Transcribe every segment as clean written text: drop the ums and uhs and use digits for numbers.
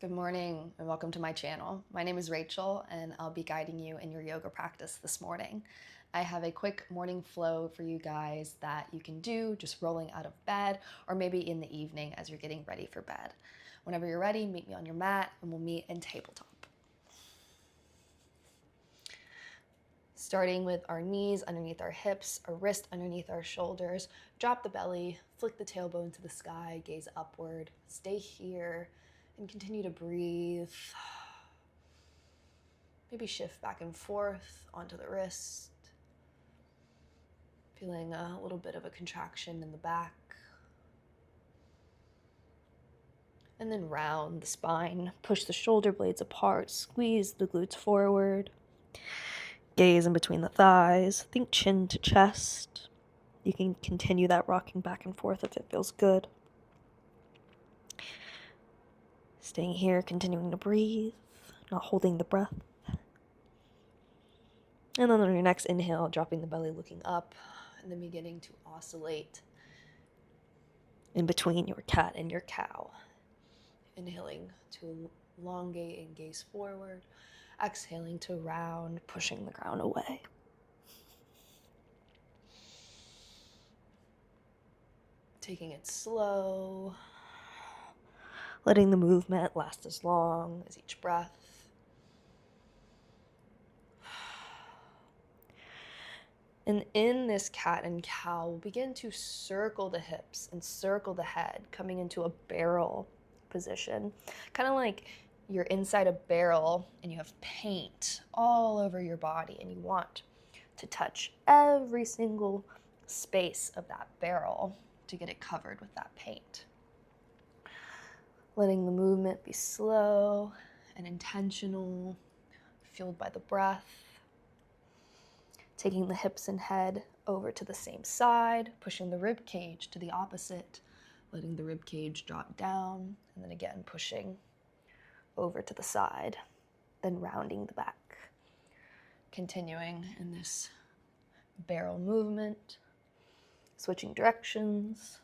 Good morning and welcome to my channel. My name is Rachel and I'll be guiding you in your yoga practice this morning. I have a quick morning flow for you guys that you can do just rolling out of bed or maybe in the evening as you're getting ready for bed. Whenever you're ready, meet me on your mat and we'll meet in tabletop. Starting with our knees underneath our hips, our wrist underneath our shoulders, drop the belly, flick the tailbone to the sky, gaze upward, stay here, and continue to breathe. Maybe shift back and forth onto the wrist, feeling a little bit of a contraction in the back. And then round the spine, push the shoulder blades apart, squeeze the glutes forward. Gaze in between the thighs, think chin to chest. You can continue that rocking back and forth if it feels good. Staying here, continuing to breathe, not holding the breath. And then on your next inhale, dropping the belly, looking up, and then beginning to oscillate in between your cat and your cow. Inhaling to elongate and gaze forward. Exhaling to round, pushing the ground away. Taking it slow, letting the movement last as long as each breath. And in this cat and cow, we'll begin to circle the hips and circle the head, coming into a barrel position. Kind of like you're inside a barrel and you have paint all over your body and you want to touch every single space of that barrel to get it covered with that paint. Letting the movement be slow and intentional, fueled by the breath. Taking the hips and head over to the same side, pushing the rib cage to the opposite, letting the rib cage drop down, and then again pushing over to the side, then rounding the back. Continuing in this barrel movement, switching directions,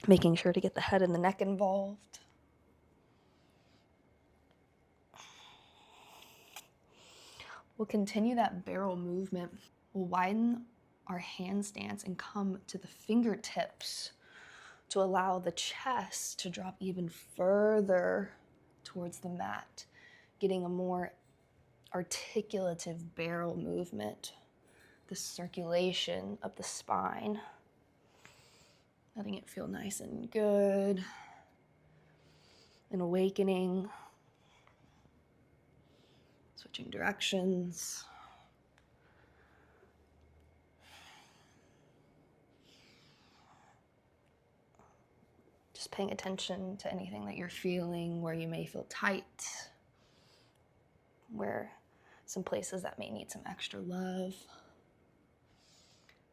making sure to get the head and the neck involved. We'll continue that barrel movement. We'll widen our handstands and come to the fingertips to allow the chest to drop even further towards the mat, getting a more articulative barrel movement, the circulation of the spine, letting it feel nice and good, and awakening. Switching directions. Just paying attention to anything that you're feeling, where you may feel tight, where some places that may need some extra love.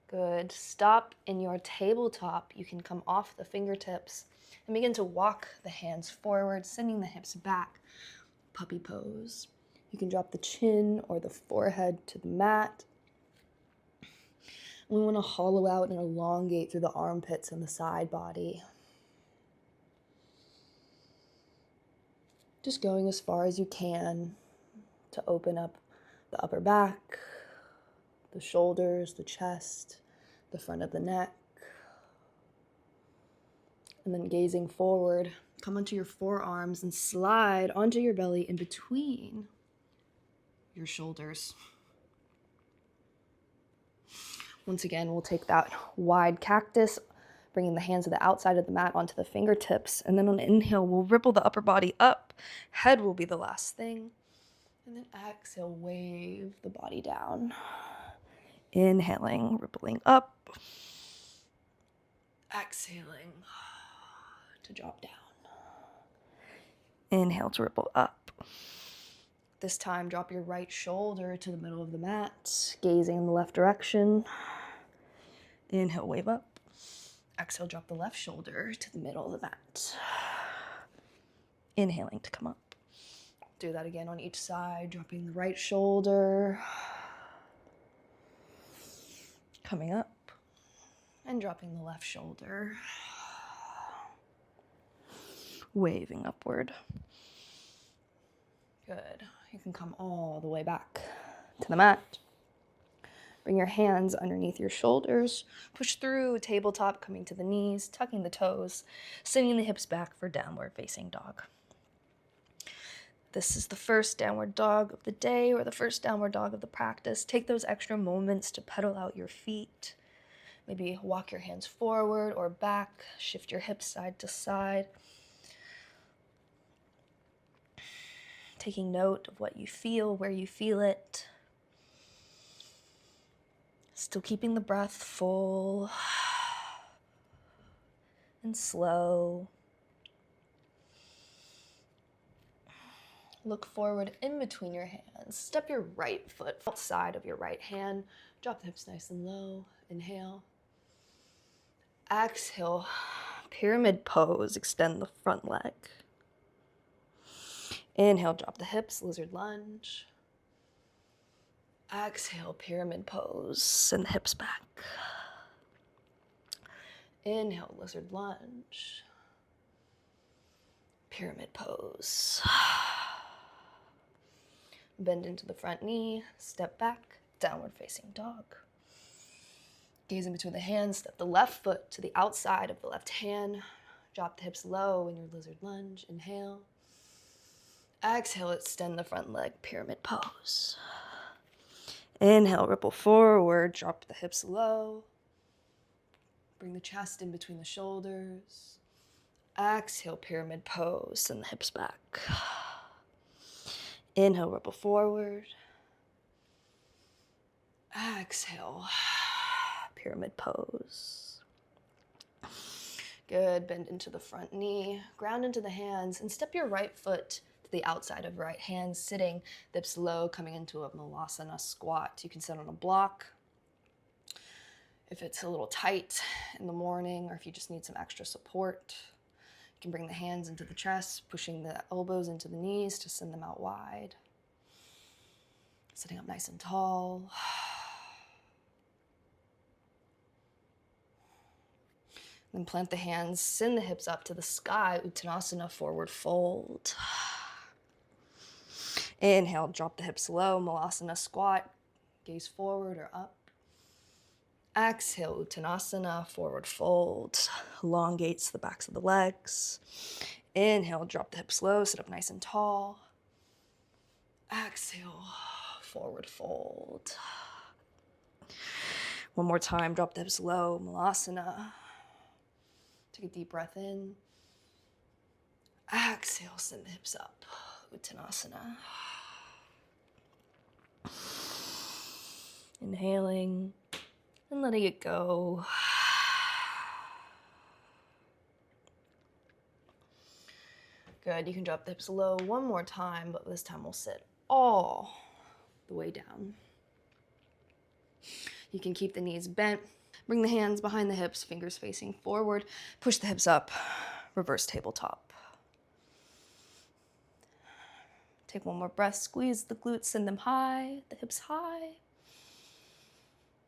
Good. Stop in your tabletop. You can come off the fingertips and begin to walk the hands forward, sending the hips back. Puppy pose. You can drop the chin or the forehead to the mat. We want to hollow out and elongate through the armpits and the side body. Just going as far as you can to open up the upper back, the shoulders, the chest, the front of the neck. And then gazing forward, come onto your forearms and slide onto your belly in between your shoulders. Once again, we'll take that wide cactus, bringing the hands to the outside of the mat onto the fingertips. And then on inhale, we'll ripple the upper body up. Head will be the last thing. And then exhale, wave the body down. Inhaling, rippling up. Exhaling to drop down. Inhale to ripple up. This time, drop your right shoulder to the middle of the mat, gazing in the left direction. Inhale, wave up. Exhale, drop the left shoulder to the middle of the mat. Inhaling to come up. Do that again on each side, dropping the right shoulder, coming up, and dropping the left shoulder. waving upward. Good. You can come all the way back to the mat. Bring your hands underneath your shoulders. Push through tabletop, coming to the knees, tucking the toes, sending the hips back for downward facing dog. This is the first downward dog of the day or the first downward dog of the practice. Take those extra moments to pedal out your feet. Maybe walk your hands forward or back. Shift your hips side to side. Taking note of what you feel, where you feel it. Still keeping the breath full and slow. Look forward in between your hands. Step your right foot outside of your right hand. Drop the hips nice and low. Inhale. Exhale. Pyramid pose. Extend the front leg. Inhale, drop the hips, lizard lunge. Exhale, pyramid pose. Send the hips back. Inhale, lizard lunge. Pyramid pose. Bend into the front knee, step back, downward facing dog. Gaze in between the hands, step the left foot to the outside of the left hand. Drop the hips low in your lizard lunge. Inhale. Exhale, extend the front leg, pyramid pose. Inhale, ripple forward, drop the hips low. Bring the chest in between the shoulders. Exhale, pyramid pose, send the hips back. Inhale, ripple forward. Exhale, pyramid pose. Good, bend into the front knee, ground into the hands, and step your right foot to the outside of right hand, sitting, hips low, coming into a malasana squat. You can sit on a block if it's a little tight in the morning, or if you just need some extra support. You can bring the hands into the chest, pushing the elbows into the knees to send them out wide. Sitting up nice and tall. Then plant the hands, send the hips up to the sky, Uttanasana, forward fold. Inhale, drop the hips low, Malasana squat, gaze forward or up. Exhale, Uttanasana, forward fold, elongates the backs of the legs. Inhale, drop the hips low, sit up nice and tall. Exhale, forward fold. One more time, drop the hips low, Malasana. Take a deep breath in. Exhale, send the hips up, Uttanasana. Inhaling and letting it go. Good, you can drop the hips low one more time, but this time we'll sit all the way down. You can keep the knees bent. Bring the hands behind the hips, fingers facing forward. Push the hips up, reverse tabletop. Take one more breath, squeeze the glutes, send them high, the hips high.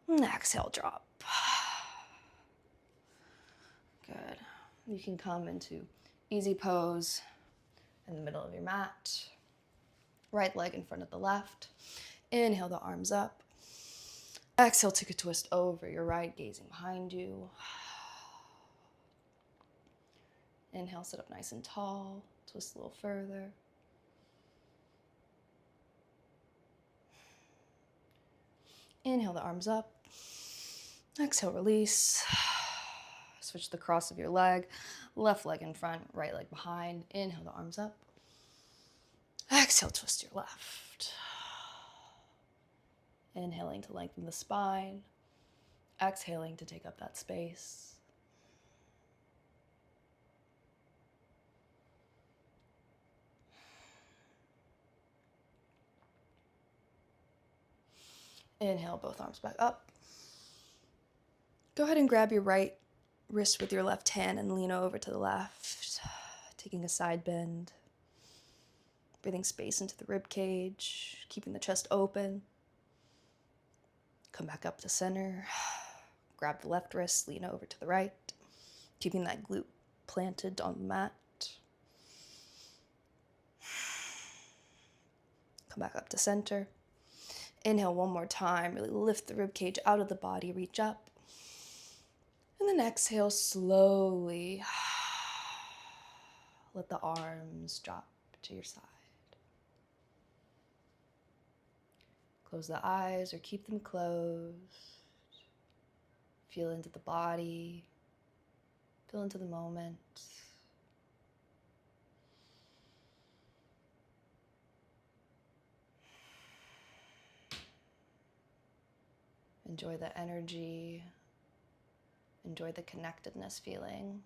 And exhale, drop. Good. You can come into easy pose in the middle of your mat. Right leg in front of the left. Inhale the arms up. Exhale, take a twist over your right, gazing behind you. Inhale, sit up nice and tall. Twist a little further. Inhale the arms up. Exhale, release. Switch the cross of your leg. Left leg in front, right leg behind. Inhale the arms up. Exhale, twist your left. Inhaling to lengthen the spine. Exhaling to take up that space. Inhale, both arms back up. Go ahead and grab your right wrist with your left hand and lean over to the left, taking a side bend. Breathing space into the rib cage, keeping the chest open. Come back up to center. Grab the left wrist, lean over to the right, keeping that glute planted on the mat. Come back up to center. Inhale one more time. Really lift the rib cage out of the body. Reach up. And then exhale slowly. Let the arms drop to your side. Close the eyes or keep them closed. Feel into the body. Feel into the moment. Enjoy the energy. Enjoy the connectedness feeling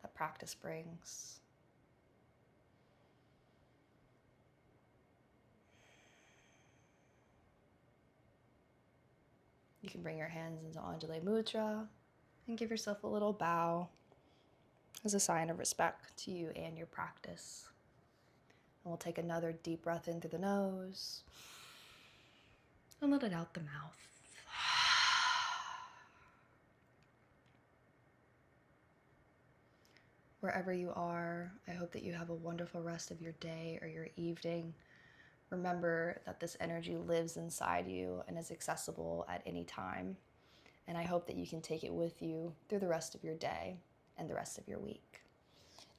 that practice brings. You can bring your hands into Anjali Mudra and give yourself a little bow as a sign of respect to you and your practice. And we'll take another deep breath in through the nose and let it out the mouth. Wherever you are, I hope that you have a wonderful rest of your day or your evening. Remember that this energy lives inside you and is accessible at any time. And I hope that you can take it with you through the rest of your day and the rest of your week.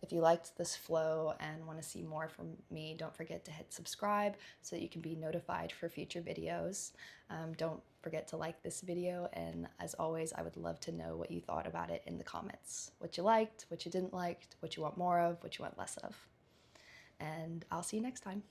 If you liked this flow and want to see more from me, don't forget to hit subscribe so that you can be notified for future videos. Don't forget to like this video, and as always, I would love to know what you thought about it in the comments. What you liked, what you didn't like, what you want more of, what you want less of. And I'll see you next time.